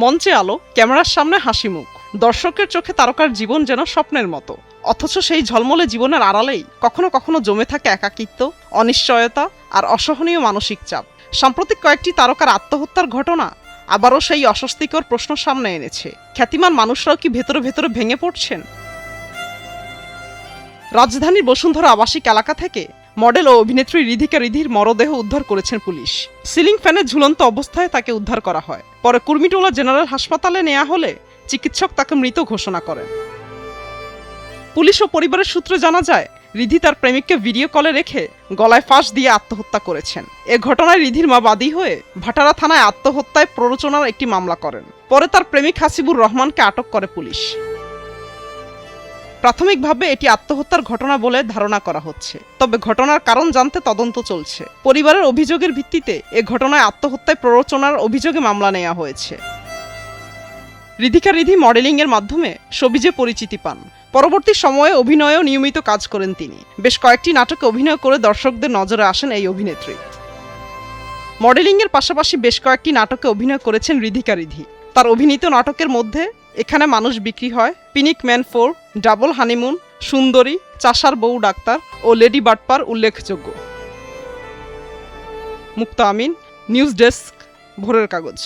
মঞ্চে আলো, ক্যামেরার সামনে হাসি মুখ, দর্শকের চোখে তারকার জীবন যেন স্বপ্নের মতো। অথচ সেই ঝলমলে জীবনের আড়ালেই কখনো কখনো জমে থাকে একাকিত্ব, অনিশ্চয়তা আর অসহনীয় মানসিক চাপ। সাম্প্রতিক কয়েকটি তারকার আত্মহত্যার ঘটনা আবারও সেই অস্বস্তিকর প্রশ্ন সামনে এনেছে। খ্যাতিমান মানুষরাও কি ভেতরে ভেতরে ভেঙে পড়ছেন? রাজধানীর বসুন্ধরা আবাসিক এলাকা থেকে মডেল ও অভিনেত্রী রিধিকা রিধির মরদেহ উদ্ধার করেছেন পুলিশ। সিলিং ফ্যানে ঝুলন্ত অবস্থায় তাকে উদ্ধার করা হয়। পরে কুর্মিটোলা জেনারেল হাসপাতালে নেওয়া হলে চিকিৎসক তাকে মৃত ঘোষণা করেন। পুলিশ ও পরিবারের সূত্রে জানা যায়, রিধি তার প্রেমিককে ভিডিও কলে রেখে গলায় ফাঁস দিয়ে আত্মহত্যা করেছেন। এ ঘটনায় রিধির মা বাদী হয়ে ভাটারা থানায় আত্মহত্যায় প্ররোচনার একটি মামলা করেন। পরে তার প্রেমিক হাসিবুর রহমানকে আটক করে পুলিশ। প্রাথমিকভাবে এটি আত্মহত্যার ঘটনা বলে ধারণা করা হচ্ছে, তবে ঘটনার কারণ জানতে তদন্ত চলছে। পরিবারের অভিযোগের ভিত্তিতে এ ঘটনায় আত্মহত্যায় প্ররোচনার অভিযোগে মামলা নেওয়া হয়েছে। রিধিকা রিধি মডেলিং এর মাধ্যমে সবিজে পরিচিতি পান। পরবর্তী সময়ে অভিনয়েও নিয়মিত কাজ করেন তিনি। বেশ কয়েকটি নাটকে অভিনয় করে দর্শকদের নজরে আসেন এই অভিনেত্রী। মডেলিং এর পাশাপাশি বেশ কয়েকটি নাটকে অভিনয় করেছেন রিধিকা রিধি। তার অভিনীত নাটকের মধ্যে এখানে মানুষ বিক্রি হয়, পিনিক ম্যান 4, ডাবল হানিমুন, সুন্দরী, চাষার বউ ডাক্তার ও লেডি বাটপার উল্লেখযোগ্য। মুক্তা আমিন, নিউজ ডেস্ক, ভোরের কাগজ।